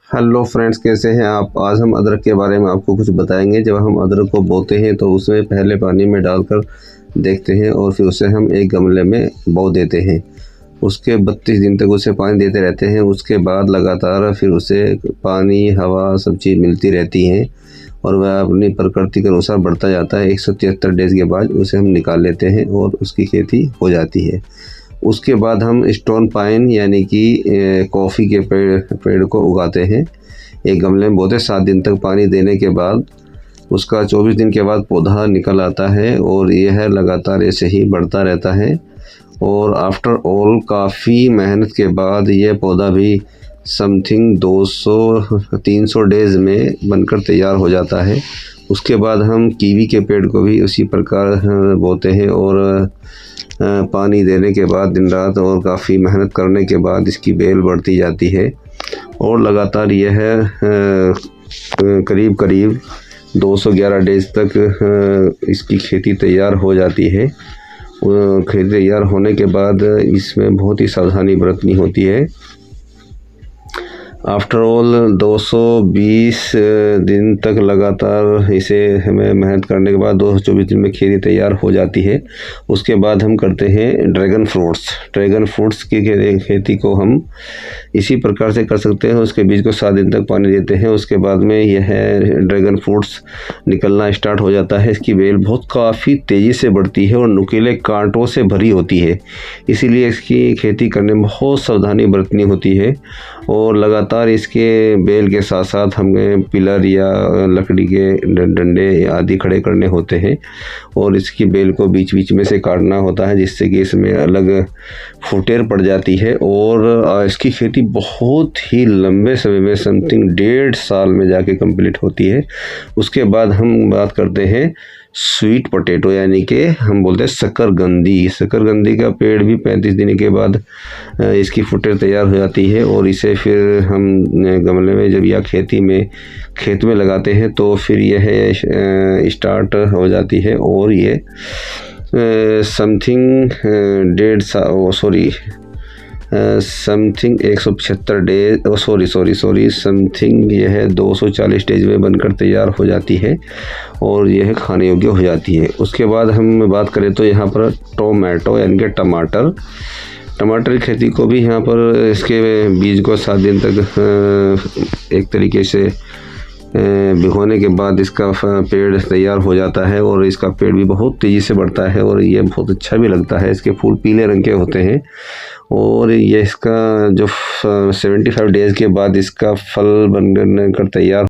Hello friends, कैसे हैं आप। आज हम अदरक के बारे में आपको कुछ बताएंगे। जब हम अदरक को बोते हैं तो उसमें पहले पानी में डालकर देखते हैं और फिर उसे हम एक गमले में बो देते हैं। उसके 32 दिन तक उसे पानी देते रहते हैं। उसके बाद लगातार फिर उसे पानी, हवा, सब चीज़ मिलती रहती है और वह अपनी प्रकृति के अनुसार बढ़ता जाता है। 173 डेज़ के बाद उसे हम निकाल लेते हैं और उसकी खेती हो जाती है। उसके बाद हम स्टोन पाइन यानी कि कॉफ़ी के पेड़ को उगाते हैं। एक गमले में बोते 7 दिन तक पानी देने के बाद उसका 24 दिन के बाद पौधा निकल आता है और यह लगातार ऐसे ही बढ़ता रहता है। और आफ्टर ऑल काफ़ी मेहनत के बाद यह पौधा भी समथिंग 200-300 डेज़ में बनकर तैयार हो जाता है। उसके बाद हम कीवी के पेड़ को भी उसी प्रकार बोते हैं और पानी देने के बाद दिन रात और काफ़ी मेहनत करने के बाद इसकी बेल बढ़ती जाती है और लगातार यह करीब करीब 211 डेज तक इसकी खेती तैयार हो जाती है। खेती तैयार होने के बाद इसमें बहुत ही सावधानी बरतनी होती है। आफ्टर ऑल 220 दिन तक लगातार इसे हमें मेहनत करने के बाद 224 दिन में खेती तैयार हो जाती है। उसके बाद हम करते हैं ड्रैगन फ्रूट्स की खेती को हम इसी प्रकार से कर सकते हैं। उसके बीज को 7 दिन तक पानी देते हैं। उसके बाद में यह ड्रैगन फ्रूट्स निकलना स्टार्ट हो जाता है। इसकी बेल काफ़ी तेज़ी से बढ़ती है और नुकीले कांटों से भरी होती है, इसीलिए इसकी खेती करने में बहुत सावधानी बरतनी होती है। और लगातार इसके बेल के साथ साथ हमें पिलर या लकड़ी के डंडे आदि खड़े करने होते हैं और इसकी बेल को बीच बीच में से काटना होता है, जिससे कि इसमें अलग फुटेर पड़ जाती है। और इसकी खेती बहुत ही लंबे समय में समथिंग 1.5 साल में जाके कंप्लीट होती है। उसके बाद हम बात करते हैं स्वीट पोटैटो यानी कि हम बोलते हैं शकरकंदी का पेड़ भी 35 दिन के बाद इसकी फुटेर तैयार हो जाती है और इसे फिर हम गमले में जब या खेत में लगाते हैं तो फिर यह स्टार्ट हो जाती है और ये समथिंग 175 डेज समथिंग यह 240 डेज में बनकर तैयार हो जाती है और यह खाने योग्य हो जाती है। उसके बाद हम बात करें तो यहाँ पर टोमेटो यानी कि टमाटर की खेती को भी यहाँ पर इसके बीज को 7 दिन तक एक तरीके से भिगोने के बाद इसका पेड़ तैयार हो जाता है और इसका पेड़ भी बहुत तेज़ी से बढ़ता है और ये बहुत अच्छा भी लगता है। इसके फूल पीले रंग के होते हैं और ये इसका जो 75 डेज़ के बाद इसका फल बनकर तैयार